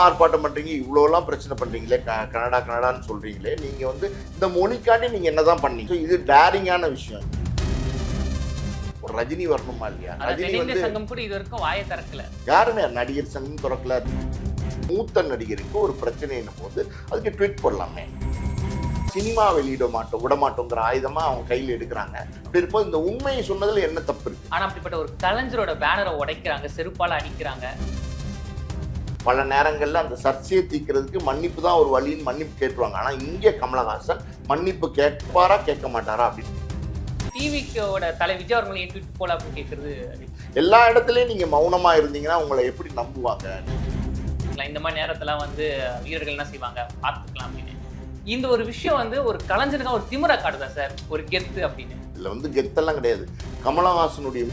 ஆர்ப்பாட்டம் பண்றீங்க, இவ்வளோலாம் பிரச்சனை பண்றீங்களே, கனடான்னு சொல்றீங்களே, நீங்க வந்து இந்த மொழிக்காண்டி நீங்க என்னதான் பண்ணீங்க? இது டேரிங்கான விஷயம். ஒரு ரஜினி வரணுமா இல்லையா? ரஜினி வந்து சங்கம் கூட இது வரைக்கும் வாயை திறக்கல. யாருமே நடிகர் சங்கம் திறக்கல. மூத்த நடிகருக்கு ஒரு பிரச்சனைன்னும் போது அதுக்கு ட்வீட் போடலாமே. சினிமா விட மாட்டோங்கிற ஆயுதமா அவங்க கையில் எடுக்கிறாங்க. அப்படி இருக்கும்போது இந்த உண்மையை சொன்னதுல என்ன தப்பு இருக்கு? ஆனா அப்படிப்பட்ட ஒரு கலைஞரோட பேனரை உடைக்கிறாங்க, செருப்பால அடிக்கிறாங்க. பல நேரங்கள்ல அந்த சர்ச்சையை தீர்க்கிறதுக்கு மன்னிப்பு தான் ஒரு வழின்னு மன்னிப்பு கேட்டுருவாங்க. ஆனா இங்கே கமலஹாசன் மன்னிப்பு கேட்பாரா கேட்க மாட்டாரா அப்படின்னு டிவிக்கோட தலை விஜய் அவர்கள் ஏன் ட்வீட் போல அப்படின்னு கேட்கறது. எல்லா இடத்துலயும் நீங்க மௌனமா இருந்தீங்கன்னா உங்களை எப்படி நம்புவாங்க? இந்த மாதிரி நேரத்துல வந்து வீரர்கள் என்ன செய்வாங்க பார்த்துக்கலாம் அப்படின்னு. இந்த ஒரு விஷயம் வந்து ஒரு கலைஞனுக்கு ஒரு திமிரா காட்டுதா சார், ஒரு கெத்து அப்படின்னு. இதுல வந்து கெத்தெல்லாம் கிடையாது. கமலஹாசனுடைய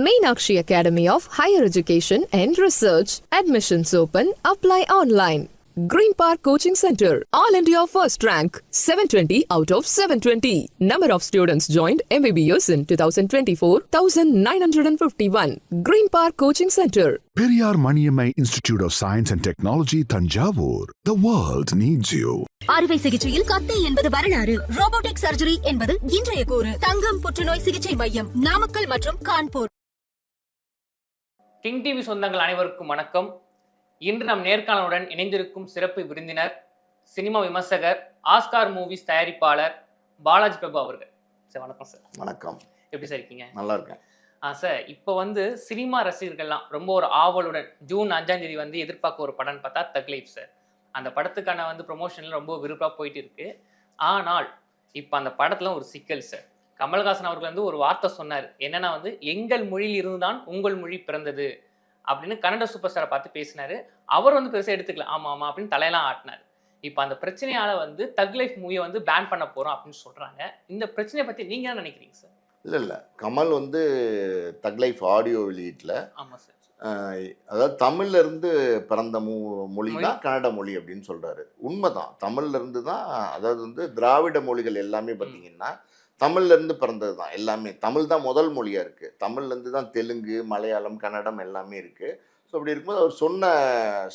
Meenakshi Academy of Higher Education and Research. Admissions open. Apply online. Green Park Coaching Center. All India first rank. 720 out of 720. Number of students joined MBBS in 2024, 1951. Green Park Coaching Center. Periyar Maniammai Institute of Science and Technology, Tanjavur. The world needs you. அறுவை சிகிச்சையில் கத்தை என்பது வரலாறு, robotic surgery என்பது இன்றைய கூறு. தங்கம் புற்றுநோய் சிகிச்சை மையம், நாமக்கல் மற்றும் கான்பூர். கிங் டிவி சொந்தங்கள் அனைவருக்கும் வணக்கம். இன்று நம் நேர்காணலுடன் இணைந்திருக்கும் சிறப்பு விருந்தினர் சினிமா விமர்சகர், ஆஸ்கார் மூவிஸ் தயாரிப்பாளர் பாலாஜி பிரபு அவர்கள். சார் வணக்கம் சார். வணக்கம். எப்படி சார் இருக்கீங்க? நல்லா இருக்கேன். சார், இப்போ வந்து சினிமா ரசிகர்கள்லாம் ரொம்ப ஒரு ஆவலுடன் ஜூன் 5ஆம் தேதி வந்து எதிர்பார்க்க ஒரு படம்னு பார்த்தா தக் லைஃப் சார். அந்த படத்துக்கான வந்து ப்ரொமோஷன்ல ரொம்ப விருப்பா போயிட்டு இருக்கு. ஆனால் இப்போ அந்த படத்துல ஒரு சிக்கல் சார். கமல்ஹாசன் அவர்கள் வந்து ஒரு வார்த்தை சொன்னார். என்னன்னா வந்து எங்கள் மொழியில் இருந்துதான் உங்கள் மொழி பிறந்தது அப்படின்னு கன்னட சூப்பர் ஸ்டாரை பார்த்து பேசினாரு. அவர் வந்து பெருசாக எடுத்துக்கல, ஆமா ஆமா அப்படின்னு தலையெல்லாம் ஆட்டினார். இப்போ அந்த பிரச்சனையால வந்து தக் லைஃப் மூவியை வந்து பேன் பண்ண போறோம் அப்படின்னு சொல்றாங்க. இந்த பிரச்சனையை பத்தி நீங்க என்ன நினைக்கிறீங்க சார்? இல்ல கமல் வந்து தக் லைஃப் ஆடியோ வெளியீட்டுல ஆமா சார், அதாவது தமிழ்ல இருந்து பிறந்த மொழி தான் கன்னட மொழி அப்படின்னு சொல்றாரு. உண்மைதான். தமிழ்ல இருந்து தான், அதாவது வந்து திராவிட மொழிகள் எல்லாமே பார்த்தீங்கன்னா தமிழ்ல இருந்து பிறந்தது தான். எல்லாமே தமிழ் தான் முதல் மொழியா இருக்கு. தமிழ்ல இருந்து தான் தெலுங்கு, மலையாளம், கன்னடம் எல்லாமே இருக்கு. ஸோ அப்படி இருக்கும்போது அவர் சொன்ன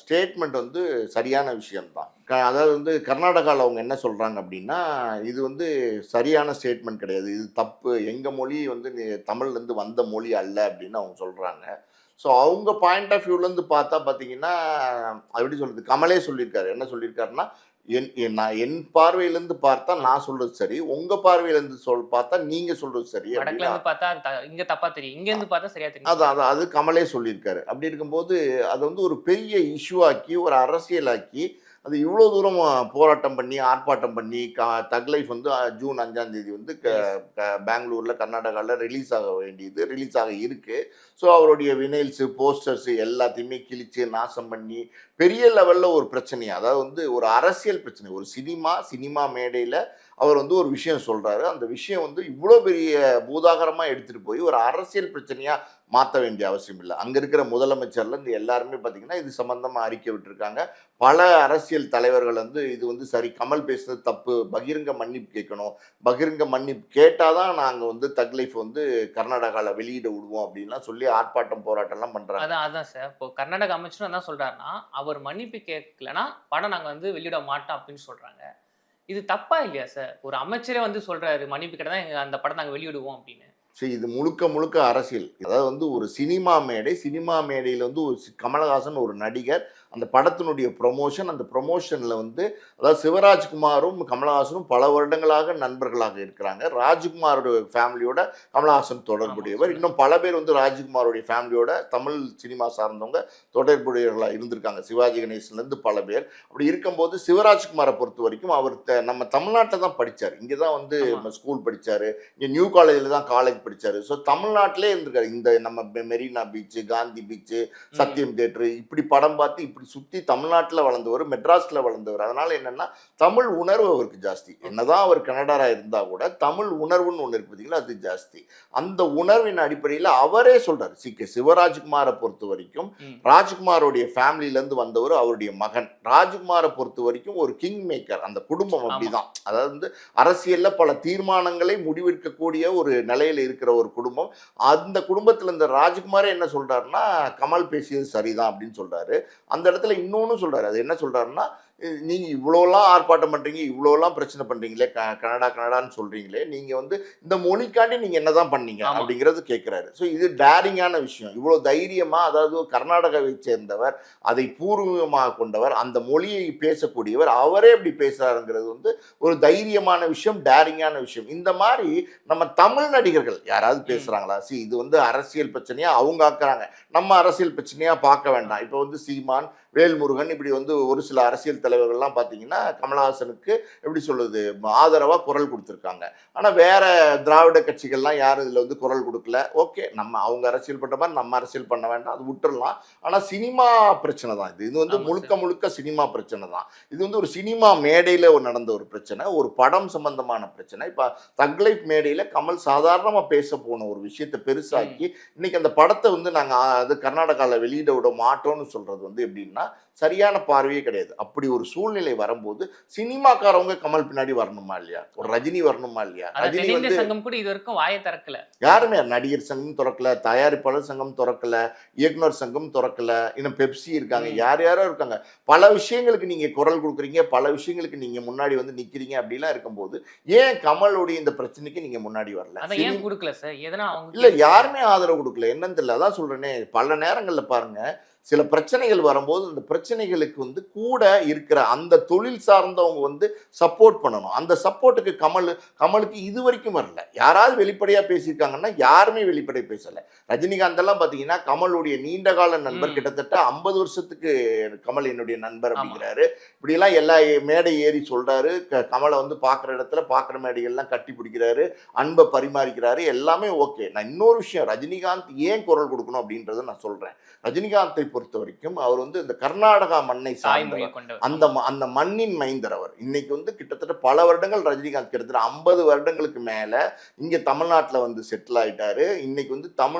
ஸ்டேட்மெண்ட் வந்து சரியான விஷயம்தான். அதாவது வந்து கர்நாடகாவில் அவங்க என்ன சொல்கிறாங்க அப்படின்னா, இது வந்து சரியான ஸ்டேட்மெண்ட் கிடையாது, இது தப்பு, எங்கள் மொழி வந்து தமிழ்லேருந்து வந்த மொழி அல்ல அப்படின்னு அவங்க சொல்கிறாங்க. ஸோ அவங்க பாயிண்ட் ஆஃப் வியூலேருந்து பார்த்தீங்கன்னா எப்படி சொல்கிறது, கமலே சொல்லியிருக்காரு. என்ன சொல்லியிருக்காருன்னா, என் பார்வையிலேருந்து பார்த்தா நான் சொல்றது சரி, உங்க பார்வையிலேருந்து பார்த்தா நீங்க சொல்றது சரி. இங்க தப்பா தெரியும், இங்க இருந்து பார்த்தா சரியா தெரியும். அதான் அது கமலே சொல்லியிருக்காரு. அப்படி இருக்கும்போது அதை வந்து ஒரு பெரிய இஷ்யூ ஆக்கி, ஒரு அரசியலாக்கி, அது இவ்வளோ தூரம் போராட்டம் பண்ணி ஆர்ப்பாட்டம் பண்ணி தக் லைஃப் வந்து ஜூன் 5ஆம் தேதி வந்து பெங்களூரில் கர்நாடகாவில் ரிலீஸ் ஆக வேண்டியது, ரிலீஸ் ஆக இருக்கு. ஸோ அவருடைய வினைல்ஸு, போஸ்டர்ஸு எல்லாத்தையுமே கிழிச்சு நாசம் பண்ணி பெரிய லெவலில் ஒரு பிரச்சனையா, அதாவது வந்து ஒரு அரசியல் பிரச்சனை, ஒரு சினிமா மேடையில் அவர் வந்து ஒரு விஷயம் சொல்கிறாரு. அந்த விஷயம் வந்து இவ்வளோ பெரிய பூதாகரமாக எடுத்துகிட்டு போய் ஒரு அரசியல் பிரச்சனையாக மாற்ற வேண்டிய அவசியம் இல்லை. அங்கே இருக்கிற முதலமைச்சர்லேருந்து எல்லாருமே பார்த்தீங்கன்னா இது சம்பந்தமாக அறிக்கை விட்டுருக்காங்க. பல அரசியல் தலைவர்கள் வந்து இது வந்து சரி, கமல் பேசுறது தப்பு, பகிரங்க மன்னிப்பு கேட்கணும், பகிரங்க மன்னிப்பு கேட்டால் தான் நாங்கள் வந்து தக் லைஃப் வந்து கர்நாடகாவில் வெளியிட விடுவோம் அப்படின்லாம் சொல்லி ஆர்ப்பாட்டம் போராட்டம்லாம் பண்ணுறாங்க. அதான் சார், இப்போ கர்நாடக அமைச்சரும் என்ன சொல்கிறாருன்னா, அவர் மன்னிப்பு கேட்கலன்னா படம் நாங்கள் வந்து வெளியிட மாட்டோம் அப்படின்னு சொல்கிறாங்க. இது தப்பா இல்லையா சார்? ஒரு அமைச்சரே வந்து சொல்றாரு மன்னிப்பு கேட்டா தான் அந்த படம் நாங்கள் வெளியிடுவோம் அப்படின்னு. சரி, இது முழுக்க அரசியல். அதாவது வந்து ஒரு சினிமா மேடையில் வந்து ஒரு கமலஹாசன் ஒரு நடிகர், அந்த படத்தினுடைய ப்ரொமோஷன், அந்த ப்ரொமோஷனில் வந்து அதாவது சிவராஜ்குமாரும் கமலஹாசனும் பல வருடங்களாக நண்பர்களாக இருக்கிறாங்க. ராஜ்குமாரோட ஃபேமிலியோட கமலஹாசன் தொடர்புடையவர். இன்னும் பல பேர் வந்து ராஜ்குமாரோடைய ஃபேமிலியோட தமிழ் சினிமா சார்ந்தவங்க தொடர்புடையவர்களாக இருந்திருக்காங்க, சிவாஜி கணேசன்லேருந்து பல பேர். அப்படி இருக்கும்போது சிவராஜ்குமாரை பொறுத்த வரைக்கும் அவர் நம்ம தமிழ்நாட்டில் தான் படித்தார், இங்கே தான் வந்து ஸ்கூல் படித்தார், இங்கே நியூ காலேஜில் தான் காலேஜ் படித்தார். ஸோ தமிழ்நாட்டிலே இருந்திருக்காரு. இந்த நம்ம மெரினா பீச்சு, காந்தி பீச்சு, சத்தியம் தியேட்டரு, இப்படி படம் பார்த்து இப்படி சுற்றி தமிழ்நாட்டில் வளர்ந்தவர், மெட்ராஸில் வளர்ந்தவர். அதனால என்னன்னா தமிழ் உணர்வு அவருக்கு ஜாஸ்தி. என்னதான் அவர் கனடரா இருந்தால் கூட தமிழ் உணர்வுன்னு ஒன்று இருப்பீங்களா, அது ஜாஸ்தி. அந்த உணர்வின் அடிப்படையில் அவரே சொல்றாரு. சிவராஜ்குமாரை பொறுத்த வரைக்கும் ராஜ்குமாரோடைய ஃபேமிலியிலேருந்து வந்தவர், அவருடைய மகன். ராஜ்குமாரை பொறுத்த வரைக்கும் ஒரு கிங் மேக்கர், அந்த குடும்பம் அப்படிதான். அதாவது வந்து அரசியலில் பல தீர்மானங்களை முடிவெடுக்கக்கூடிய ஒரு நிலையில இருக்கிற ஒரு குடும்பம். அந்த குடும்பத்தில் இந்த ராஜ்குமாரே என்ன சொல்றாருன்னா, கமல் பேசியது சரிதான் அப்படின்னு சொல்றாரு. அந்த இடத்துல இன்னொன்னு சொல்றாரு. அது என்ன சொல்றாருன்னா, நீங்க இவ்வளோலாம் ஆர்ப்பாட்டம் பண்றீங்க, இவ்வளோலாம் பிரச்சனை பண்றீங்களே, கனடான்னு சொல்றீங்களே, நீங்க வந்து இந்த மொழிக்காண்டி நீங்க என்னதான் பண்ணீங்க ஆமா. அப்படிங்கிறது கேட்கிறாரு. ஸோ இது டேரிங்கான விஷயம். இவ்வளோ தைரியமா, அதாவது கர்நாடகாவை சேர்ந்தவர், அதை பூர்வீகமாக கொண்டவர், அந்த மொழியை பேசக்கூடியவர், அவரே இப்படி பேசுறாருங்கிறது வந்து ஒரு தைரியமான விஷயம், டேரிங்கான விஷயம். இந்த மாதிரி நம்ம தமிழ் நடிகர்கள் யாராவது பேசுறாங்களா? இது வந்து அரசியல் பிரச்சனையா அவங்க ஆக்குறாங்க, நம்ம அரசியல் பிரச்சனையா பார்க்க வேண்டாம். இப்போ வந்து சீமான், வேல்முருகன் இப்படி வந்து ஒரு சில அரசியல் தலைவர்கள்லாம் பார்த்தீங்கன்னா கமலஹாசனுக்கு எப்படி சொல்றது, ஆதரவாக குரல் கொடுத்துருக்காங்க. ஆனால் வேற திராவிட கட்சிகள்லாம் யாரும் இதில் வந்து குரல் கொடுக்கல. ஓகே, நம்ம அவங்க அரசியல் பண்ணுற மாதிரி நம்ம அரசியல் பண்ண வேண்டாம், அது விட்டுறலாம். ஆனால் சினிமா பிரச்சனை தான் இது. இது வந்து முழுக்க சினிமா பிரச்சனை தான். இது வந்து ஒரு சினிமா மேடையில் நடந்த ஒரு பிரச்சனை, ஒரு படம் சம்பந்தமான பிரச்சனை. இப்போ தக் லைஃப் மேடையில் கமல் சாதாரணமாக பேச போன ஒரு விஷயத்தை பெருசாக்கி இன்னைக்கு அந்த படத்தை வந்து நாங்கள் அது கர்நாடகாவில் வெளியிட விட மாட்டோம்னு சொல்றது வந்து எப்படின்னா சரியான பார்வையே கிடையாது. அப்படி ஒரு சூழ்நிலை வரும்போது சினிமாக்காரவங்க கமல் பின்னாடி வரணுமா இல்லையா, ஒரு ரஜினி வரணுமா இல்லையா? ரஜினி வந்து சங்கம் கூட இது வரைக்கும் வாயை திறக்கல. யாருமே நடிகர் சங்கம் திறக்கல, தயாரிப்பாளர் சங்கம் திறக்கல, இயக்குனர் சங்கம் திறக்கல, இன்னும் பெப்சி இருக்காங்க, யாரோ இருக்காங்க. பல விஷயங்களுக்கு நீங்க குரல் கொடுக்குறீங்க, பல விஷயங்களுக்கு நீங்க முன்னாடி வந்து நிக்கிறீங்க. அப்படிலாம் இருக்கும்போது ஏன் கமலுடைய இந்த பிரச்சனைக்கு நீங்க முன்னாடி வரல? அத ஏன் கொடுக்கல சார்? எதனா அவங்க இல்ல, யாருமே ஆதரவு கொடுக்கல. என்னன்னு தெரியல. அதான் சொல்றேனே, பல நேரங்கள்ல பாருங்க, சில பிரச்சனைகள் வரும்போது அந்த பிரச்சனைகளுக்கு வந்து கூட இருக்கிற அந்த தொழில் சார்ந்தவங்க வந்து சப்போர்ட் பண்ணணும். அந்த சப்போர்ட்டுக்கு கமலுக்கு இது வரைக்கும் வரல. யாராவது வெளிப்படையா பேசியிருக்காங்கன்னா யாருமே வெளிப்படையா பேசல. ரஜினிகாந்த் எல்லாம் பாத்தீங்கன்னா கமலுடைய நீண்டகால நண்பர், கிட்டத்தட்ட 50 வருஷத்துக்கு கமல் என்னுடைய நண்பர் அப்படிங்கிறாரு. இப்படியெல்லாம் எல்லா மேடை ஏறி சொல்றாரு. கமலை வந்து பார்க்குற இடத்துல பார்க்குற மேடைகள்லாம் கட்டி பிடிக்கிறாரு, அன்பை பரிமாறிக்கிறாரு, எல்லாமே ஓகே. நான் இன்னொரு விஷயம், ரஜினிகாந்த் ஏன் குரல் கொடுக்கணும் அப்படின்றத நான் சொல்றேன். ரஜினிகாந்தை பொறுத்த வரைக்கும் அவர் வந்து இந்த கர்நாடகா மண்ணை சார்ந்தவர், அந்த மண்ணின் மைந்தர் அவர். இன்னைக்கு வந்து கிட்டத்தட்ட பல வருடங்கள் ரஜினிகாந்த், கிட்டத்தட்ட 50 வருடங்களுக்கு மேல இங்க தமிழ்நாட்டுல வந்து செட்டில் ஆயிட்டாரு. இன்னைக்கு வந்து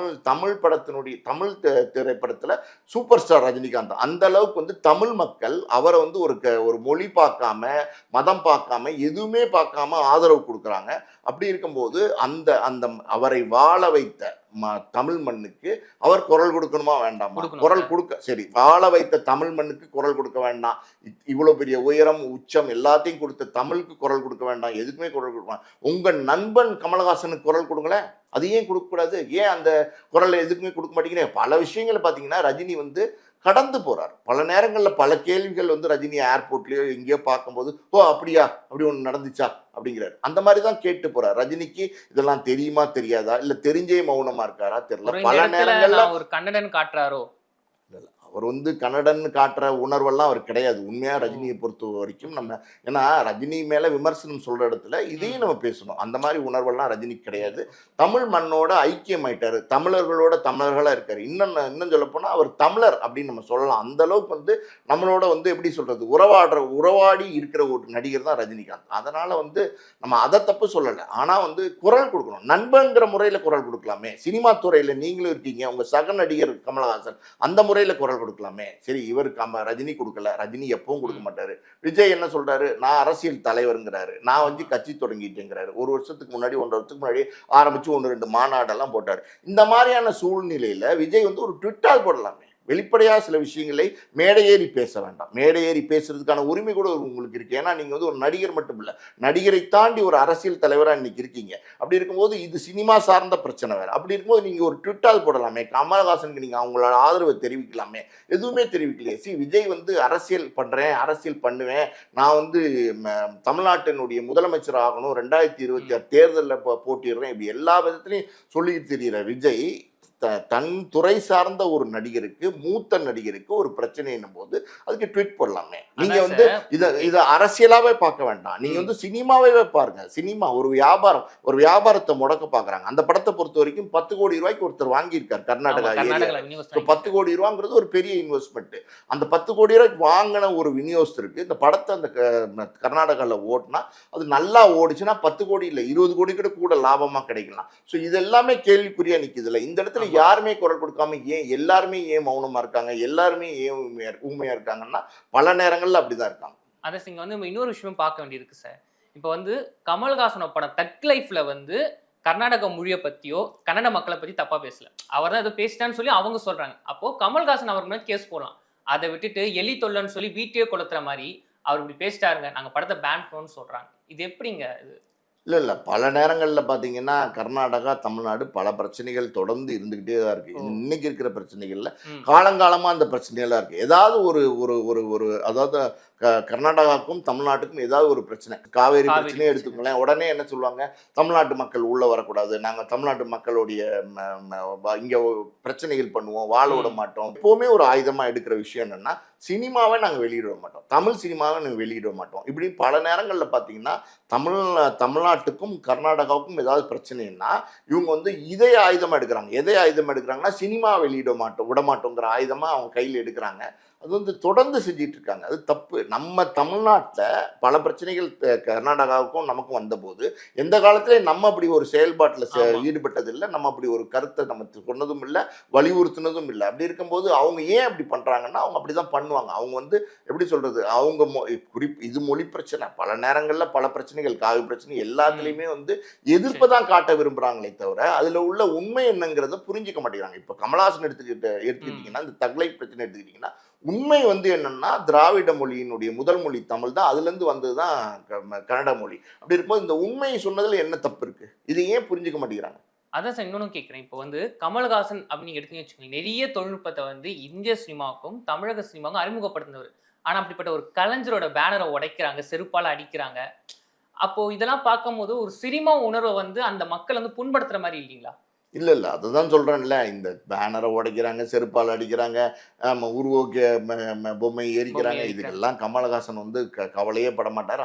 தமிழ் படத்தினுடைய தமிழ் திரைப்படத்துல சூப்பர் ஸ்டார் ரஜினிகாந்த். அந்த அளவுக்கு வந்து தமிழ் மக்கள் அவரை வந்து ஒரு மொழி பார்க்காம, மதம் பார்க்காம, எதுவுமே பார்க்காம ஆதரவு கொடுக்குறாங்க. அப்படி இருக்கும்போது அந்த அந்த அவரை வாழ வைத்த தமிழ் மண்ணுக்கு அவர் குரல் கொடுக்கணுமா வேண்டாமா? குரல் கொடுக்க, சரி, வாழ வைத்த தமிழ் மண்ணுக்கு குரல் கொடுக்க வேண்டாம், இவ்வளவு பெரிய உயரம் உச்சம் எல்லாத்தையும் கொடுத்த தமிழுக்கு குரல் கொடுக்க வேண்டாம், எதுக்குமே குரல் கொடுக்க வேண்டாம். உங்க நண்பன் கமலஹாசனுக்கு குரல் கொடுங்களேன், அது ஏன் கொடுக்கக்கூடாது? ஏன் அந்த குரலை எதுக்குமே கொடுக்க மாட்டேங்கிறேன்? பல விஷயங்களை பார்த்தீங்கன்னா ரஜினி வந்து கடந்து போறார். பல நேரங்களில் பல கேள்விகள் வந்து ரஜினி ஏர்போர்ட்லயோ எங்கேயோ பார்க்கும்போது, ஓ அப்படியா, அப்படி ஒன்று நடந்துச்சா அப்படிங்கிறாரு. அந்த மாதிரி தான் கேட்டு போறார். ரஜினிக்கு இதெல்லாம் தெரியுமா தெரியாதா, இல்ல தெரிஞ்சே மௌனமா இருக்காரா தெரியல. பல நேரங்கள்ல ஒரு கண்டனம் காட்டுறாரோ. அவர் வந்து கன்னடன் காட்டுற உணர்வெல்லாம் அவர் கிடையாது. உண்மையா ரஜினியை பொறுத்த வரைக்கும் நம்ம, ஏன்னா ரஜினி மேல விமர்சனம் சொல்ற இடத்துல இதையும் நம்ம பேசணும். அந்த மாதிரி உணர்வெல்லாம் ரஜினி கிடையாது. தமிழ் மண்ணோட ஐக்கியம் ஆயிட்டாரு, தமிழர்களோட தமிழர்களா இருக்காரு. இன்னும் சொல்ல போனா அவர் தமிழர் அப்படின்னு நம்ம சொல்லலாம். அந்த அளவுக்கு வந்து நம்மளோட வந்து எப்படி சொல்றது, உறவாடி இருக்கிற ஒரு நடிகர் தான் ரஜினிகாந்த். அதனால வந்து நம்ம அதை தப்பு சொல்லலை. ஆனா வந்து குரல் கொடுக்கணும், நண்பங்கிற முறையில குரல் கொடுக்கலாமே. சினிமா துறையில நீங்களும் இருக்கீங்க, உங்க சக நடிகர் கமலஹாசன், அந்த முறையில குரல் கொடுக்கலாமே. சரி, இவர் ரஜினி கொடுக்கல, ரஜினி எப்பவும் கொடுக்க மாட்டாரு. விஜய் என்ன சொல்றாரு, நான் அரசியல் தலைவருங்கிறாரு, நான் வந்து கட்சி தொடங்கிட்டேங்கிறாரு. ஒரு வருஷத்துக்கு முன்னாடி, 1.5 வருஷத்துக்கு முன்னாடி ஆரம்பிச்சு 1-2 மாநாடெல்லாம் போட்டாரு. இந்த மாதிரியான சூழ்நிலையில விஜய் வந்து ஒரு ட்விட்டர் போடலாமே. வெளிப்படையாக சில விஷயங்களை மேடையேறி பேச வேண்டாம். மேடையேறி பேசுறதுக்கான உரிமை கூட உங்களுக்கு இருக்கு. ஏன்னா நீங்க வந்து ஒரு நடிகர் மட்டும் இல்லை, நடிகரை தாண்டி ஒரு அரசியல் தலைவராக இன்னைக்கு இருக்கீங்க. அப்படி இருக்கும்போது இது சினிமா சார்ந்த பிரச்சனை வேறு. அப்படி இருக்கும்போது நீங்க ஒரு ட்விட்டால் போடலாமே, கமலஹாசனுக்கு நீங்க அவங்களோட ஆதரவை தெரிவிக்கலாமே. எதுவுமே தெரிவிக்கலையே. விஜய் வந்து அரசியல் பண்றேன், அரசியல் பண்ணுவேன், நான் வந்து தமிழ்நாட்டினுடைய முதலமைச்சர் ஆகணும், 2026 தேர்தலில் போட்டிடுறேன், இப்படி எல்லா விதத்திலையும் சொல்லிட்டு தெரிகிற விஜய் தன் துறை சார்ந்த ஒரு நடிகருக்கு, மூத்த நடிகருக்கு ஒரு பிரச்சனை என்னும் போது அதுக்கு ட்வீட் போடலாமே. நீங்க வந்து இதை அரசியலாவே பார்க்க வேண்டாம். நீங்க வந்து சினிமாவே பாருங்க. சினிமா ஒரு வியாபாரம், ஒரு வியாபாரத்தை முடக்க பாக்குறாங்க. அந்த படத்தை பொறுத்த வரைக்கும் 10 கோடி ரூபாய்க்கு ஒருத்தர் வாங்கியிருக்காரு கர்நாடகா ஏரியா. 10 கோடி ரூபாங்கிறது ஒரு பெரிய இன்வெஸ்ட்மெண்ட். அந்த 10 கோடி ரூபாய்க்கு வாங்கின ஒரு விநியோகத்திற்கு இந்த படத்தை அந்த கர்நாடகாவில் ஓட்டினா அது நல்லா ஓடிச்சுன்னா 10 கோடி இல்லை 20 கோடி கூட லாபமா கிடைக்கலாம். ஸோ இது எல்லாமே கேள்விக்குறியா நிக்குதுல. இந்த இடத்துல யாருமே குரல் கொடுக்காம ஏன் எல்லாருமே ஏன் மௌனமா இருக்காங்க, எல்லாருமே ஏன் ஊமையா இருக்காங்கன்னா பல நேரங்கள்ல அப்படிதான் இருக்காங்க. அதை நீங்க வந்து இன்னொரு விஷயம் பார்க்க வேண்டியிருக்கு சார். இப்போ வந்து கமல்ஹாசனோட படம் தக் லைஃப்ல வந்து கர்நாடக மொழியை பத்தியோ கன்னட மக்களை பத்தி தப்பா பேசல. அவர் தான் ஏதோ பேசிட்டான்னு சொல்லி அவங்க சொல்றாங்க. அப்போ கமல்ஹாசன் அவர் மேல கேஸ் போடலாம். அதை விட்டுட்டு எலி தொல்லன்னு சொல்லி வீட்டையே கொளுத்துற மாதிரி அவர் இப்படி பேசிட்டாருங்க, நாங்க படத்தை பேன் பண்ணணும்னு சொல்றாங்க. இது எப்படிங்க இது? இல்ல பல நேரங்கள்ல பாத்தீங்கன்னா கர்நாடகா, தமிழ்நாடு பல பிரச்சனைகள் தொடர்ந்து இருந்துகிட்டே தான் இருக்கு. இன்னைக்கு இருக்கிற பிரச்சனைகள்ல காலங்காலமா அந்த பிரச்சனைகள்லாம் இருக்கு. ஏதாவது ஒரு ஒரு ஒரு ஒரு அதாவது கர்நாடகாவுக்கும் தமிழ்நாட்டுக்கும் ஏதாவது ஒரு பிரச்சனை, காவேரி பிரச்சனையே எடுத்துக்கோங்களேன், உடனே என்ன சொல்லுவாங்க, தமிழ்நாட்டு மக்கள் உள்ள வரக்கூடாது, நாங்க தமிழ்நாட்டு மக்களுடைய இங்க பிரச்சனைகள் பண்ணுவோம், வாழ விட மாட்டோம். எப்பவுமே ஒரு ஆயுதமா எடுக்கிற விஷயம் என்னன்னா, சினிமாவை நாங்க வெளியிட மாட்டோம், தமிழ் சினிமாவை நாங்க வெளியிட மாட்டோம். இப்படி பல நேரங்கள்ல பாத்தீங்கன்னா தமிழ்நாட்டுக்கும் கர்நாடகாவுக்கும் ஏதாவது பிரச்சனைன்னா இவங்க வந்து இதை ஆயுதமா எடுக்கிறாங்க. எதை ஆயுதமா எடுக்கிறாங்கன்னா, சினிமா வெளியிட மாட்டோம், விட மாட்டோங்கிற ஆயுதமா அவங்க கையில் எடுக்கிறாங்க. அது வந்து தொடர்ந்து செஞ்சிட்டு இருக்காங்க. அது தப்பு. நம்ம தமிழ்நாட்டில் பல பிரச்சனைகள் கர்நாடகாவுக்கும் நமக்கும் வந்தபோது எந்த காலத்திலையும் நம்ம அப்படி ஒரு செயல்பாட்டில் ஈடுபட்டதில்லை, நம்ம அப்படி ஒரு கருத்தை நம்ம சொன்னதும் இல்லை, வலியுறுத்தினதும் இல்லை. அப்படி இருக்கும்போது அவங்க ஏன் அப்படி பண்ணுறாங்கன்னா, அவங்க அப்படி தான் பண்ணுவாங்க. அவங்க வந்து எப்படி சொல்கிறது, அவங்க இது மொழி பிரச்சனை, பல நேரங்களில் பல பிரச்சனைகள், காவி பிரச்சனை எல்லாத்துலேயுமே வந்து எதிர்ப்பை தான் காட்ட விரும்புகிறாங்களே தவிர அதில் உள்ள உண்மை என்னங்கிறத புரிஞ்சிக்க மாட்டேங்கிறாங்க. இப்போ கமல்ஹாசன் எடுத்துக்கிட்டிங்கன்னா, இந்த தக்லை பிரச்சனை எடுத்துக்கிட்டிங்கன்னா, உண்மை வந்து என்னன்னா, திராவிட மொழியினுடைய முதல் மொழி தமிழ் தான், அதுலேருந்து வந்தது தான் கன்னட மொழி. அப்படி இருக்கும்போது இந்த உண்மையை சொன்னதில் என்ன தப்பு இருக்கு? இதை ஏன் புரிஞ்சுக்க மாட்டேங்கிறாங்க? அதான் சார் இன்னொன்னு கேட்குறேன். இப்போ வந்து கமல்ஹாசன் அப்படின்னு எடுத்தீங்கன்னு வச்சுக்கோங்க, நிறைய தொழில்நுட்பத்தை வந்து இந்திய சினிமாவுக்கும் தமிழக சினிமாவுக்கும் அறிமுகப்படுத்தினவர். ஆனால் அப்படிப்பட்ட ஒரு கலைஞரோட பேனரை உடைக்கிறாங்க, செருப்பால் அடிக்கிறாங்க. அப்போ இதெல்லாம் பார்க்கும்போது ஒரு சினிமா உணர்வை வந்து அந்த மக்கள் வந்து புண்படுத்துற மாதிரி இல்லைங்களா? இல்லை அதுதான் சொல்கிறேன்ல, இந்த பேனரை உடைக்கிறாங்க, செருப்பால் அடிக்கிறாங்க, உருவோக்கு பொம்மை எரிக்கிறாங்க, இதுக்கெல்லாம் கமலஹாசன் வந்து கவலையே பட மாட்டார்.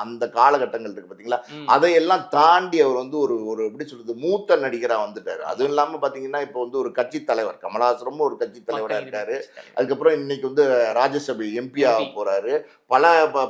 அந்த காலகட்டங்கள் இருக்குது பார்த்தீங்களா, அதையெல்லாம் தாண்டி அவர் வந்து ஒரு எப்படி சொல்கிறது, மூத்த நடிகராக வந்துட்டார். அதுவும் இல்லாமல் பார்த்தீங்கன்னா இப்போ வந்து ஒரு கட்சி தலைவர், கமலஹாசனும் ஒரு கட்சி தலைவராக இருக்கார். அதுக்கப்புறம் இன்னைக்கு வந்து ராஜ்யசபை எம்பியாக போகிறாரு.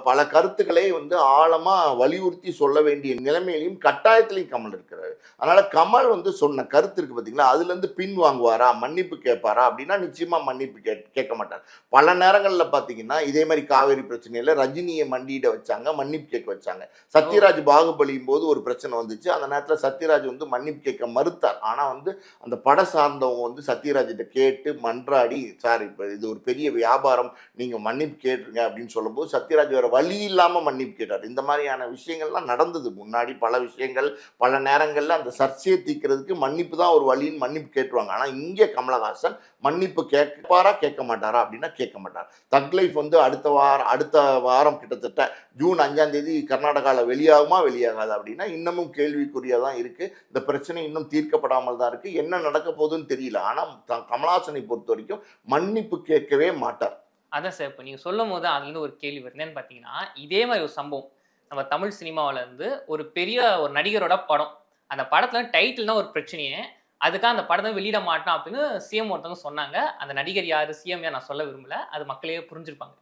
பல கருத்துக்களை வந்து ஆழமாக வலியுறுத்தி சொல்ல வேண்டிய நிலைமையிலையும் கட்டாயத்திலையும் கமல் இருக்கிறாரு. அதனால் கமல் வந்து சொன்ன கருத்து இருக்கு பார்த்தீங்களா, அதுலேருந்து பின் வாங்குவாரா, மன்னிப்பு கேட்பாரா அப்படின்னா நிச்சயமாக மன்னிப்பு கேட்க மாட்டார். பல நேரங்களில் பார்த்தீங்கன்னா இதே மாதிரி காவேரி பிரச்சனையில் ரஜினியை மண்டியிட வச்சாங்க, மன்னிப்பு கேட்க வச்சாங்க. சத்யராஜ் பாகுபலியும் போது ஒரு பிரச்சனை வந்துச்சு, அந்த நேரத்தில் சத்யராஜ் வந்து மன்னிப்பு கேட்க மறுத்தார். ஆனால் வந்து அந்த பட சார்ந்தவங்க வந்து சத்யராஜிட்ட கேட்டு மன்றாடி, சார் இப்போ இது ஒரு பெரிய வியாபாரம், நீங்கள் மன்னிப்பு கேட்டுருங்க அப்படின்னு சொல்லும்போது சத்யராஜ் வேற வழி இல்லாமல் மன்னிப்பு கேட்டார். இந்த மாதிரியான விஷயங்கள்லாம் நடந்தது முன்னாடி. பல விஷயங்கள் பல நேரங்களில் அந்த சர்ச்சையை தீர்க்கிறதுக்கு மன்னிப்பு தான் ஒரு வழின்னு மன்னிப்பு கேட்டுருவாங்க. ஆனால் இங்கே கமலஹாசன் மன்னிப்பு கேட்பாரா கேட்க மாட்டாரா அப்படின்னா கேட்க மாட்டார். தக் லைஃப் வந்து அடுத்த வாரம் கிட்டத்தட்ட ஜூன் 5ஆம் தேதி கர்நாடகாவில் வெளியாகுமா வெளியாகாது அப்படின்னா இன்னமும் கேள்விக்குறியாக தான் இருக்குது. இந்த பிரச்சனை இன்னும் தீர்க்கப்படாமல் தான் இருக்குது. என்ன நடக்க போகுதுன்னு தெரியல. ஆனால் கமலஹாசனை பொறுத்த வரைக்கும் மன்னிப்பு கேட்கவே மாட்டார். அதான் சார், இப்போ நீங்கள் சொல்லும் போது அதுலேருந்து ஒரு கேள்வி வருதுன்னு பார்த்தீங்கன்னா, இதே மாதிரி ஒரு சம்பவம் நம்ம தமிழ் சினிமாவில் இருந்து ஒரு பெரிய ஒரு நடிகரோட படம், அந்த படத்தில் டைட்டில் தான் ஒரு பிரச்சனையே, அதுக்காக அந்த படத்தை வெளியிட மாட்டோம் அப்படின்னு சிஎம் ஒருத்தவங்க சொன்னாங்க. அந்த நடிகர் யார், சிஎம் யார் நான் சொல்ல விரும்பல, அது மக்களே புரிஞ்சிருப்பாங்க.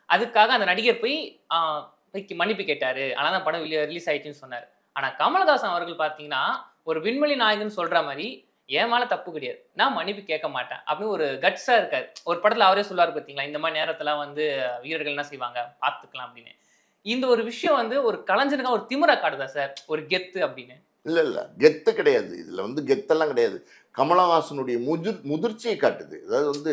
அதுக்காக அந்த நடிகர் போய் மன்னிப்பு கேட்டார், ஆனால் தான் படம் ரிலீஸ் ஆயிடுச்சுன்னு சொன்னார். ஆனால் கமல்ஹாசன் அவர்கள் பார்த்தீங்கன்னா ஒரு விண்வெளி நாயகன் சொல்கிற மாதிரி என் மேலே தப்பு கிடையாது, நான் மன்னிப்பு கேட்க மாட்டேன் அப்படின்னு ஒரு கட்ஸாக இருக்காரு. ஒரு படத்தில் அவரே சொல்லுவார் பார்த்தீங்களா, இந்த மாதிரி நேரத்தில் வந்து வீரர்கள் என்ன செய்வாங்க பார்த்துக்கலாம் அப்படின்னு. இந்த ஒரு விஷயம் வந்து ஒரு கலைஞனுக்காக ஒரு திமிரை காட்டுதா சார், ஒரு கெத்து அப்படின்னு? இல்லை கெத்து கிடையாது. இதில் வந்து கெத்தெல்லாம் கிடையாது. கமலஹாசனுடைய முதிர்ச்சியை காட்டுது. அதாவது வந்து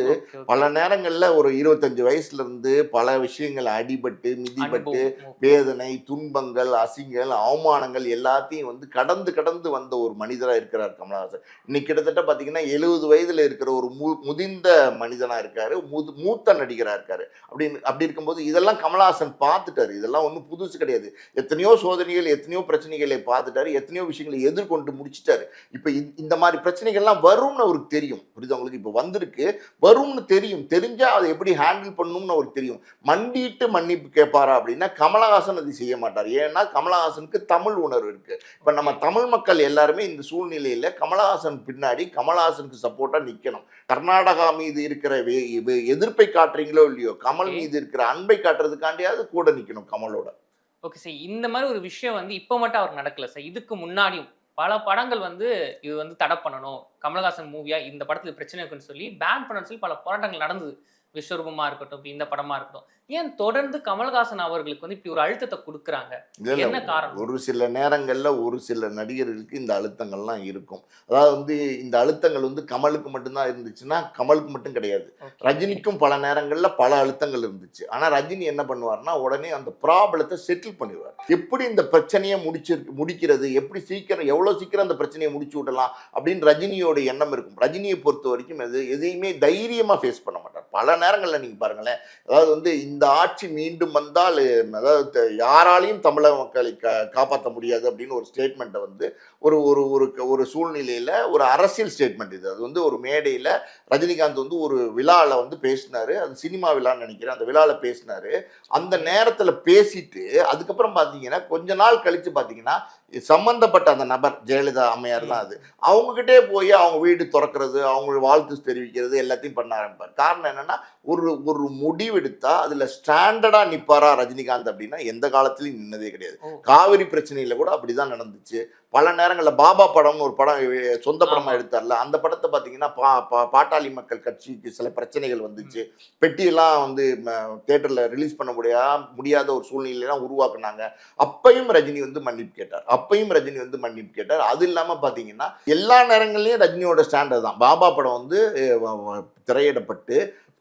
பல நேரங்களில் ஒரு 25 வயசுலேருந்து பல விஷயங்கள் அடிபட்டு மிதிபட்டு வேதனை, துன்பங்கள், அசிங்கங்கள், அவமானங்கள் எல்லாத்தையும் வந்து கடந்து வந்த ஒரு மனிதராக இருக்கிறார் கமலஹாசன். இன்னைக்கு கிட்டத்தட்ட பார்த்தீங்கன்னா 70 வயதில் இருக்கிற ஒரு முதிர்ந்த மனிதனாக இருக்காரு, மூத்த நடிகராக இருக்காரு. அப்படி இருக்கும்போது இதெல்லாம் கமலஹாசன் பார்த்துட்டாரு. இதெல்லாம் ஒன்றும் புதுசு கிடையாது. எத்தனையோ சோதனைகள், எத்தனையோ பிரச்சனைகளை பார்த்துட்டாரு, எத்தனையோ விஷயங்களை எதிர்கொண்டு முடிச்சிட்டாரு. இப்போ இந்த மாதிரி பிரச்சனைகள் வரும்னு அவருக்கு தெரியும். புரியுது உங்களுக்கு? இப்போ வந்திருக்கு, வரும்னு தெரியும். தெரிஞ்சா அதை எப்படி ஹேண்டில் பண்ணணும்னு அவருக்கு தெரியும். மண்டிட்டு மன்னிப்பு கேட்பாரா அப்படின்னா கமலஹாசன் அதை செய்ய மாட்டார். ஏன்னா கமலஹாசனுக்கு தமிழ் உணர்வு இருக்கு. இப்போ நம்ம தமிழ் மக்கள் எல்லாருமே இந்த சூழ்நிலையில கமலஹாசன் பின்னாடி கமலஹாசனுக்கு சப்போர்ட்டா நிற்கணும். கர்நாடகா மீது இருக்கிற எதிர்ப்பை காட்டுறீங்களோ இல்லையோ, கமல் மீது இருக்கிற அன்பை காட்டுறதுக்காண்டியாவது கூட நிற்கணும் கமலோட. ஓகே சார், இந்த மாதிரி ஒரு விஷயம் வந்து இப்போ மட்டும் அவர் நடக்கல சார், இதுக்கு முன்னாடியும் பல படங்கள் வந்து இது வந்து தடை பண்ணணும், கமலஹாசன் மூவியா இந்த படத்துல பிரச்சனை இருக்குன்னு சொல்லி பேன் பண்ணணும்னு சொல்லி பல போராட்டங்கள் நடந்தது. விஸ்வரூபமா இருக்கட்டும், இப்ப இந்த படமா இருக்கட்டும், ஏன் தொடர்ந்து கமல்ஹாசன் அவர்களுக்கு வந்து இப்படி ஒரு அழுத்தத்தை கொடுக்குறாங்க? இல்ல, என்ன காரணம்? ஒரு சில நேரங்கள்ல ஒரு சில நடிகர்களுக்கு இந்த அழுத்தங்கள்லாம் இருக்கும். அதாவது வந்து இந்த அழுத்தங்கள் வந்து கமலுக்கு மட்டும்தான் இருந்துச்சுன்னா, கமலுக்கு மட்டும் கிடையாது. Okay. ரஜினிக்கும் பல நேரங்கள்ல பல அழுத்தங்கள் இருந்துச்சு. ஆனா ரஜினி என்ன பண்ணுவார்னா, உடனே அந்த ப்ராப்ளத்தை செட்டில் பண்ணிடுவார். எப்படி இந்த பிரச்சனையை முடிக்கிறது, எப்படி சீக்கிரம் எவ்வளவு சீக்கிரம் அந்த பிரச்சனையை முடிச்சு விடலாம் அப்படின்னு ரஜினியோட எண்ணம் இருக்கும். ரஜினியை பொறுத்த வரைக்கும் எதையுமே தைரியமா ஃபேஸ் பண்ண மாட்டார். பல நேரங்கள்ல நீங்க பாருங்களேன், அதாவது வந்து இந்த ஆட்சி மீண்டும் வந்தால், அதாவது யாராலையும் தமிழக மக்களை காப்பாற்ற முடியாது அப்படின்னு ஒரு ஸ்டேட்மெண்ட்டை வந்து ஒரு ஒரு ஒரு ஒரு சூழ்நிலையில ஒரு அரசியல் ஸ்டேட்மெண்ட் இது. அது வந்து ஒரு மேடையில ரஜினிகாந்த் வந்து ஒரு விழாவில் வந்து பேசினாரு. அது சினிமா விழான்னு நினைக்கிறேன். அந்த விழாவில் பேசினாரு. அந்த நேரத்தில் பேசிட்டு அதுக்கப்புறம் பார்த்தீங்கன்னா கொஞ்ச நாள் கழிச்சு பார்த்தீங்கன்னா சம்பந்தப்பட்ட அந்த நபர் ஜெயலலிதா அம்மையார் தான் அது. அவங்ககிட்டே போய் அவங்க வீடு திறக்கிறது, அவங்க வாழ்த்து தெரிவிக்கிறது எல்லாத்தையும் பண்ண ஆரம்பிப்பார். காரணம் என்னன்னா, ஒரு ஒரு முடிவெடுத்தா அதுல ஸ்டாண்டர்டா நிப்பாரா ரஜினிகாந்த் அப்படின்னா எந்த காலத்திலயும் நின்னதே கிடையாது. காவிரி பிரச்சனையில கூட அப்படிதான் நடந்துச்சு. பல நேரங்களில் பாபா படம் ஒரு படம் சொந்த படமா எடுத்தார்ல, அந்த படத்தை பார்த்தீங்கன்னா பாட்டாளி மக்கள் கட்சிக்கு சில பிரச்சனைகள் வந்துச்சு. பெட்டியெல்லாம் வந்து தியேட்டர்ல ரிலீஸ் பண்ண முடியாத ஒரு சூழ்நிலையெல்லாம் உருவாக்குனாங்க. அப்பையும் ரஜினி வந்து மன்னிப்பு கேட்டார். அது இல்லாம பாத்தீங்கன்னா எல்லா நேரங்கள்லயும் ரஜினியோட ஸ்டாண்டர்ட் தான். பாபா படம் வந்து திரையிடப்பட்டு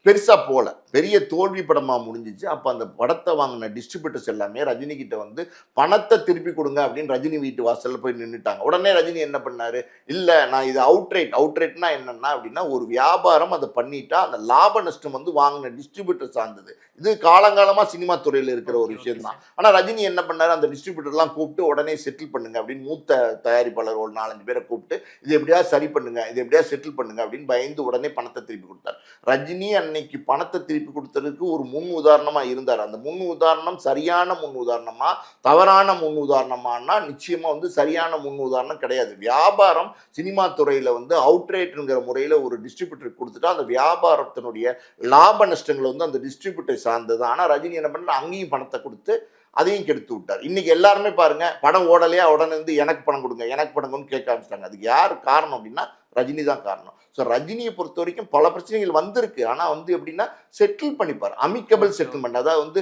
பெருசா போல, பெரிய தோல்வி படமா முடிஞ்சிச்சு. அப்ப அந்த படத்தை வாங்கின டிஸ்ட்ரிபியூட்டர்ஸ் எல்லாமே ரஜினி கிட்ட வந்து பணத்தை திருப்பி கொடுங்க அப்படின்னு ரஜினி வீட்டு வாசல்ல போய் நின்றுட்டாங்க. உடனே ரஜினி என்ன பண்ணாரு, இல்ல நான் இது அவுட்ரேட்னா என்னன்னா அப்படின்னா ஒரு வியாபாரம் அதை பண்ணிட்டா அந்த லாப நஷ்டம் வந்து வாங்கின டிஸ்ட்ரிபியூட்டர் சார்ந்தது. இது காலங்காலமா சினிமா துறையில இருக்கிற ஒரு விஷயம் தான். ஆனா ரஜினி என்ன பண்ணாரு, அந்த டிஸ்ட்ரிபியூட்டர் எல்லாம் கூப்பிட்டு உடனே செட்டில் பண்ணுங்க அப்படின்னு மூத்த தயாரிப்பாளர் ஒரு 4-5 பேரை கூப்பிட்டு இது எப்படியாவது சரி பண்ணுங்க, இது எப்படியாவது செட்டில் பண்ணுங்க அப்படின்னு பயந்து உடனே பணத்தை திருப்பி கொடுத்தார். ரஜினி அன்னைக்கு பணத்தை திருப்பி கொடுத்ததுக்கு ஒரு முன் உதாரணமா இருந்தார். அந்த முன் உதாரணம் சரியான முன் உதாரணமா தவறான முன் உதாரணமானா நிச்சயமா வந்து சரியான முன் உதாரணம் கிடையாது. வியாபாரம் சினிமா துறையில வந்து அவுட்ரேட்ங்கிற முறையில ஒரு டிஸ்ட்ரிபியூட்டர் கொடுத்துட்டா அந்த வியாபாரத்தினுடைய லாப நஷ்டங்களை வந்து அந்த டிஸ்ட்ரிபியூட்டர் சார்ந்தது. ஆனா ரஜினி என்ன பண்ண, அங்கேயும் பணத்தை கொடுத்து அதையும் கெடுத்து விட்டார். இன்னைக்கு எல்லாருமே பாருங்க, படம் ஓடலையா உடனே வந்து எனக்கு பணம் கொடுங்கன்னு கேட்க ஆரம்பிச்சிட்டாங்க. அதுக்கு யார் காரணம் அப்படின்னா ரஜினி தான் காரணம். ஸோ ரஜினியை பொறுத்த வரைக்கும் பல பிரச்சனைகள் வந்திருக்கு. ஆனால் வந்து எப்படின்னா செட்டில் பண்ணிப்பார், அமிக்கபிள் செட்டில்மெண்ட். அதாவது வந்து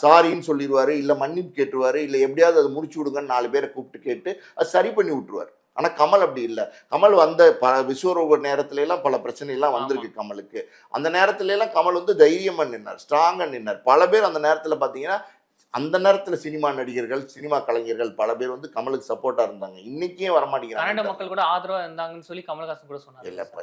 சாரின்னு சொல்லிடுவாரு, இல்லை மன்னிப்பு கேட்டுருவாரு, இல்லை எப்படியாவது அதை முடிச்சு விடுங்கன்னு 4 பேரை கூப்பிட்டு கேட்டு அது சரி பண்ணி விட்டுருவார். ஆனால் கமல் அப்படி இல்லை. கமல் வந்த விஸ்வரூப நேரத்துல எல்லாம் பல பிரச்சனை எல்லாம் வந்திருக்கு கமலுக்கு. அந்த நேரத்துல எல்லாம் கமல் வந்து தைரியமா நின்னார், ஸ்ட்ராங்கா நின்னார். பல பேர் அந்த நேரத்தில் பார்த்தீங்கன்னா அந்த நேரத்தில் சினிமா நடிகர்கள், சினிமா கலைஞர்கள் பல பேர் வந்து கமலுக்கு சப்போர்ட்டா இருந்தாங்க. இன்னைக்கே வரமாட்டேங்கிறாங்க. கன்னட மக்கள் கூட ஆதரவா இருந்தாங்கன்னு சொல்லி கமல்ஹாசன் கூட சொன்னாங்க. இல்லப்பா,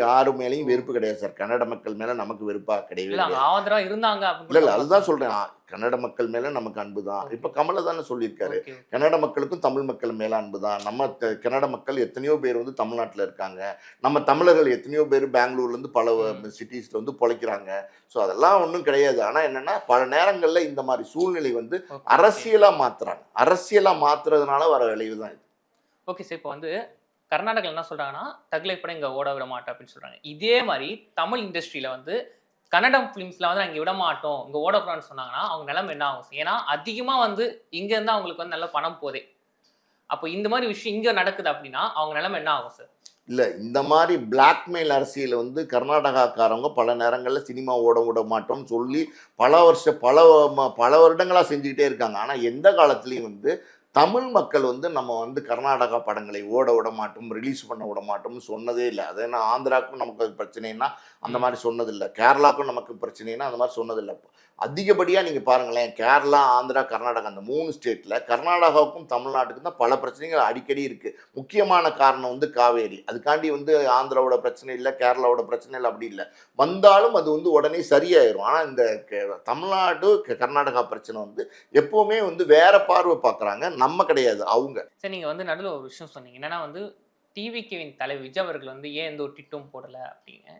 யாரு மேலேயும் வெறுப்பு கிடையாது சார். கன்னட மக்கள் மேல நமக்கு வெறுப்பா கிடையாது. ஆதரவா இருந்தாங்க. இல்ல அதுதான் சொல்றேன், கன்னட மக்கள் மேல நமக்கு அன்பு தான். இப்ப கமல தானே சொல்லியிருக்காரு, கன்னட மக்களுக்கும் தமிழ் மக்கள் மேல அன்பு தான். நம்ம கன்னட மக்கள் எத்தனையோ பேர் வந்து தமிழ்நாட்டில் இருக்காங்க. நம்ம தமிழர்கள் எத்தனையோ பேர் பெங்களூர்ல இருந்து பல சிட்டிஸ்ல வந்து பொழைக்கிறாங்க. ஸோ அதெல்லாம் ஒன்றும் கிடையாது. ஆனா என்னன்னா பல நேரங்கள்ல இந்த மாதிரி சூழ்நிலை வந்து அரசியலா மாத்துறாங்க. அரசியலா மாத்துறதுனால வர விளைவு தான் இது. ஓகே சார், இப்போ வந்து கர்நாடகாவில் என்ன சொல்றாங்கன்னா தக்லை படம் இங்க ஓட விட மாட்டோம் அப்படின்னு சொல்றாங்க. இதே மாதிரி தமிழ் இண்டஸ்ட்ரியில வந்து கன்னடம் ஃபிலிம்ஸ்ல வந்து இங்கே விட மாட்டோம், இங்கே ஓடக்கூடாதுன்னு சொன்னாங்கன்னா அவங்க நிலைமை என்ன ஆகும்? ஏன்னா அதிகமாக வந்து இங்கே இருந்தால் அவங்களுக்கு வந்து நல்ல பணம் போதே. அப்போ இந்த மாதிரி விஷயம் இங்கே நடக்குது அப்படின்னா அவங்க நிலைமை என்ன ஆகும் சார்? இல்லை, இந்த மாதிரி பிளாக்மெயில் அரசியல் வந்து கர்நாடகாக்காரவங்க பல நேரங்களில் சினிமா ஓட விட மாட்டோம்னு சொல்லி பல வருடங்களாக செஞ்சுக்கிட்டே இருக்காங்க. ஆனால் எந்த காலத்துலேயும் வந்து தமிழ் மக்கள் வந்து நம்ம வந்து கர்நாடகா படங்களை ஓட விட மாட்டோம், ரிலீஸ் பண்ண விட மாட்டோம்னு சொன்னதே இல்லை. அது என்ன ஆந்திராவுக்கும் நமக்கு அது பிரச்சனைனா அந்த மாதிரி சொன்னதில்லை, கேரளாவுக்கும் நமக்கு பிரச்சனைனா அந்த மாதிரி சொன்னதில்லை. அதிகப்படியாக நீங்கள் பாருங்களேன், கேரளா, ஆந்திரா, கர்நாடகா அந்த 3 ஸ்டேட்டில் கர்நாடகாவுக்கும் தமிழ்நாட்டுக்கும் தான் பல பிரச்சனைகள் அடிக்கடி இருக்குது. முக்கியமான காரணம் வந்து காவேரி. அதுக்காண்டி வந்து ஆந்திராவோட பிரச்சனை இல்லை, கேரளாவோட பிரச்சனை இல்லை, அப்படி இல்லை. வந்தாலும் அது வந்து உடனே சரியாயிரும். ஆனால் இந்த தமிழ்நாடு கர்நாடகா பிரச்சனை வந்து எப்போவுமே வந்து வேற பார்வை பார்க்குறாங்க, நம்ம கிடையாது, அவங்க. சரி, நீங்கள் வந்து நடுவில் ஒரு விஷயம் சொன்னீங்க, என்னன்னா வந்து டிவிகேவின் தலைவர் விஜய் அவர்கள் வந்து ஏன் எந்த ஒரு டிட்டும் போடலை அப்படின்னு.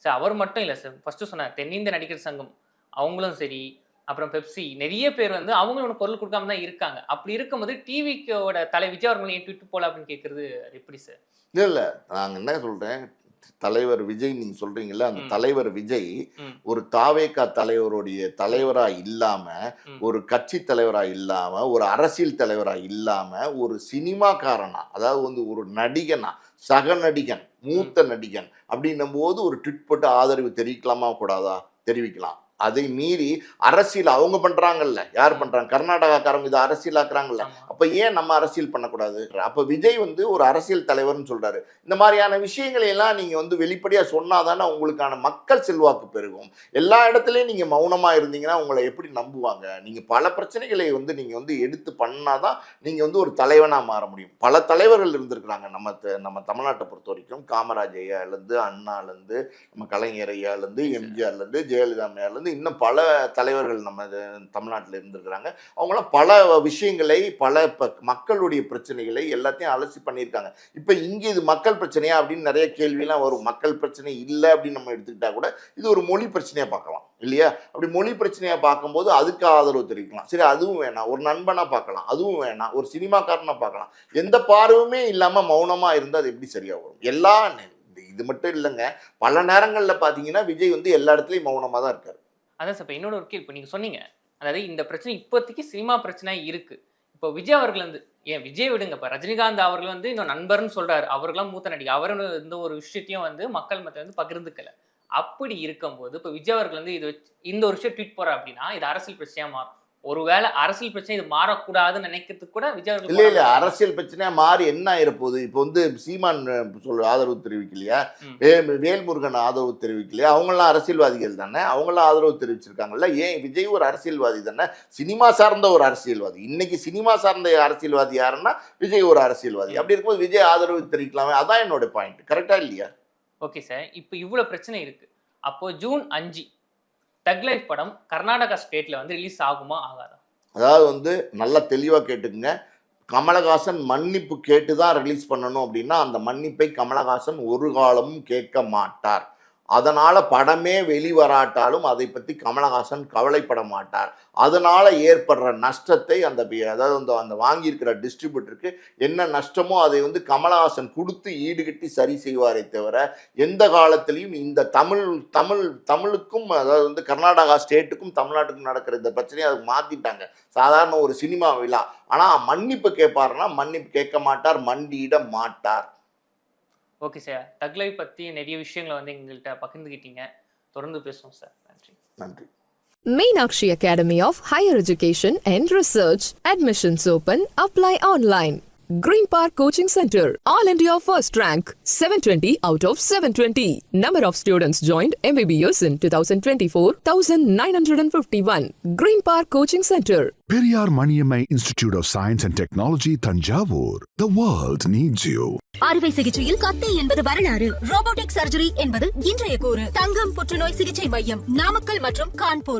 சார் அவர் மட்டும் இல்லை சார், ஃபர்ஸ்ட்டு சொன்னார் தென்னிந்திய நடிகர் சங்கம் அவங்களும் சரி, அப்புறம் பெப்சி, நிறைய பேர் வந்து அவங்களோட குரல் கொடுக்காம தான் இருக்காங்க. அப்படி இருக்கும்போது டிவிக்கோட தலை விஜய் அவர்கள் ஏன் ட்விட்டு போல அப்படின்னு கேட்கறது எப்படி சார்? இல்லை, நாங்கள் என்ன சொல்கிறேன், தலைவர் விஜய் நீங்க சொல்றீங்கல்ல, அந்த தலைவர் விஜய் ஒரு தாவேகா தலைவருடைய தலைவரா இல்லாம, ஒரு கட்சி தலைவரா இல்லாம, ஒரு அரசியல் தலைவரா இல்லாம, ஒரு சினிமாக்காரனா, அதாவது வந்து ஒரு நடிகனா, சக நடிகன், மூத்த நடிகன் அப்படின்னும் போது ஒரு ட்விட் போட்டு ஆதரவு தெரிவிக்கலாமா கூடாதா? தெரிவிக்கலாம். அதை மீறி அரசியல் அவங்க பண்றாங்கல்ல, யார் பண்றாங்க? கர்நாடகாக்காரங்க இதை அரசியலாக்குறாங்கல்ல. அப்ப ஏன் நம்ம அரசியல் பண்ணக்கூடாது? அப்ப விஜய் வந்து ஒரு அரசியல் தலைவர்னு சொல்றாரு. இந்த மாதிரியான விஷயங்களை எல்லாம் நீங்க வந்து வெளிப்படையா சொன்னாதானே உங்களுக்கான மக்கள் செல்வாக்கு பெருகும். எல்லா இடத்துலயும் நீங்க மௌனமா இருந்தீங்கன்னா உங்களை எப்படி நம்புவாங்க? நீங்க பல பிரச்சனைகளை வந்து நீங்க வந்து எடுத்து பண்ணாதான் நீங்க வந்து ஒரு தலைவனா மாற முடியும். பல தலைவர்கள் இருந்திருக்கிறாங்க நம்ம தமிழ்நாட்டை பொறுத்த வரைக்கும். காமராஜ் ஐயாலேருந்து, அண்ணாலேருந்து, நம்ம கலைஞர் ஐயாலேருந்து, எம்ஜிஆர்லேருந்து, ஜெயலலிதா அம்மையார்லேருந்து, இன்னும் பல தலைவர்கள் நம்ம தமிழ்நாட்டில் இருந்திருக்கிறாங்க. அவங்களாம் பல விஷயங்களை, பல மக்களுடைய பிரச்சனைகளை எல்லாத்தையும் அலசி பண்ணியிருக்காங்க. இப்போ இங்கே இது மக்கள் பிரச்சனையா அப்படின்னு நிறைய கேள்வியெல்லாம் வரும். மக்கள் பிரச்சனை இல்லை அப்படின்னு நம்ம எடுத்துக்கிட்டா கூட இது ஒரு மொழி பிரச்சனையாக பார்க்கலாம் இல்லையா? அப்படி மொழி பிரச்சனையாக பார்க்கும்போது அதுக்கு ஆதரவு தெரிவிக்கலாம். சரி, அதுவும் வேணாம். ஒரு நண்பனாக பார்க்கலாம், அதுவும் வேணாம். ஒரு சினிமாக்காரனாக பார்க்கலாம். எந்த பார்வையுமே இல்லாமல் மௌனமாக இருந்தால் அது எப்படி சரியாக வரும்? எல்லா இது மட்டும் இல்லைங்க, பல நேரங்களில் பார்த்தீங்கன்னா விஜய் வந்து எல்லா இடத்துலையும் மௌனமாக தான் இருக்காரு. அதான் சார், இப்போ இன்னொரு ஒரு கேள்வி. இப்போ நீங்கள் சொன்னீங்க, அதாவது இந்த பிரச்சனை இப்போதைக்கு சினிமா பிரச்சனை இருக்கு. இப்போ விஜய் அவர்கள் வந்து, ஏன் விஜய் விடுங்க, இப்போ ரஜினிகாந்த் அவர்கள் வந்து இன்னும் நண்பர்னு சொல்றாரு. அவர்களாம் மூத்த நடிகை. அவர் இந்த ஒரு விஷயத்தையும் வந்து மக்கள் மத்திய வந்து பகிர்ந்துக்கல. அப்படி இருக்கும்போது இப்போ விஜய் அவர்கள் வந்து இந்த ஒரு விஷயம் ட்வீட் போறார் அப்படின்னா இது அரசியல் பிரச்சனையா மாறும். ஒருவேளை அரசியல் பிரச்சனை இது மாறக்கூடாதுன்னு நினைக்கிறதுக்கு கூட விஜய் அவர்கள் இல்ல அரசியல் பிரச்சனையா மாறி என்ன ஆயிருப்போகுது? இப்போ வந்து சீமான் ஆதரவு தெரிவிக்கலையா, வேல்முருகன் ஆதரவு தெரிவிக்கலையா? அவங்கெல்லாம் அரசியல்வாதிகள் தானே, அவங்களாம் ஆதரவு தெரிவிச்சிருக்காங்கல்ல. ஏன் விஜய் ஒரு அரசியல்வாதி தானே, சினிமா சார்ந்த ஒரு அரசியல்வாதி. இன்னைக்கு சினிமா சார்ந்த அரசியல்வாதி யாருன்னா விஜய் ஒரு அரசியல்வாதி. அப்படி இருக்கும்போது விஜய் ஆதரவு தெரிவிக்கலாமே. அதான் என்னோட பாயிண்ட். கரெக்டா இல்லையா? ஓகே சார், இப்போ இவ்வளவு பிரச்சனை இருக்கு. அப்போ ஜூன் 5 தக் லைஃப் படம் கர்நாடகா ஸ்டேட்ல வந்து ரிலீஸ் ஆகுமா ஆகாதா? அதாவது வந்து நல்லா தெளிவா கேட்டுக்குங்க. கமலஹாசன் மன்னிப்பு கேட்டு தான் ரிலீஸ் பண்ணணும் அப்படின்னா அந்த மன்னிப்பை கமலஹாசன் ஒரு காலமும் கேட்க மாட்டார். அதனால படமே வெளிவராட்டாலும் அதை பற்றி கமலஹாசன் கவலைப்பட மாட்டார். அதனால ஏற்படுற நஷ்டத்தை அந்த வாங்கியிருக்கிற டிஸ்ட்ரிபியூட்டருக்கு என்ன நஷ்டமோ அதை வந்து கமலஹாசன் கொடுத்து ஈடுகட்டி சரி செய்வாரே தவிர எந்த காலத்திலையும் இந்த தமிழுக்கும், அதாவது வந்து கர்நாடகா ஸ்டேட்டுக்கும் தமிழ்நாட்டுக்கும் நடக்கிற இந்த பிரச்சனையை அதுக்கு மாற்றிட்டாங்க. சாதாரண ஒரு சினிமா விழா. ஆனால் மன்னிப்பு கேட்பாருன்னா மன்னிப்பு கேட்க மாட்டார், மண்டியிட மாட்டார். ஓகே சார், தக் லைஃப் பற்றி நிறைய விஷயங்களை வந்து எங்கள்கிட்ட பகிர்ந்துக்கிட்டீங்க. தொடர்ந்து பேசுவோம் சார். நன்றி. நன்றி. Meenakshi Academy of Higher Education and Research. Admissions open. Apply online. Green Park Coaching Center. All India first rank. 720 out of 720. Number of students joined MBBS in 2024, 1951. Green Park Coaching Center. Periyar Maniammai Institute of Science and Technology, Tanjavur. The world needs you. அறுவை சிகிச்சையில் கத்தை என்பது வரலாறு, robotic surgery என்பது இன்றைய கூறு. தங்கம் புற்றுநோய் சிகிச்சை மையம், நாமக்கல் மற்றும் கான்பூர்.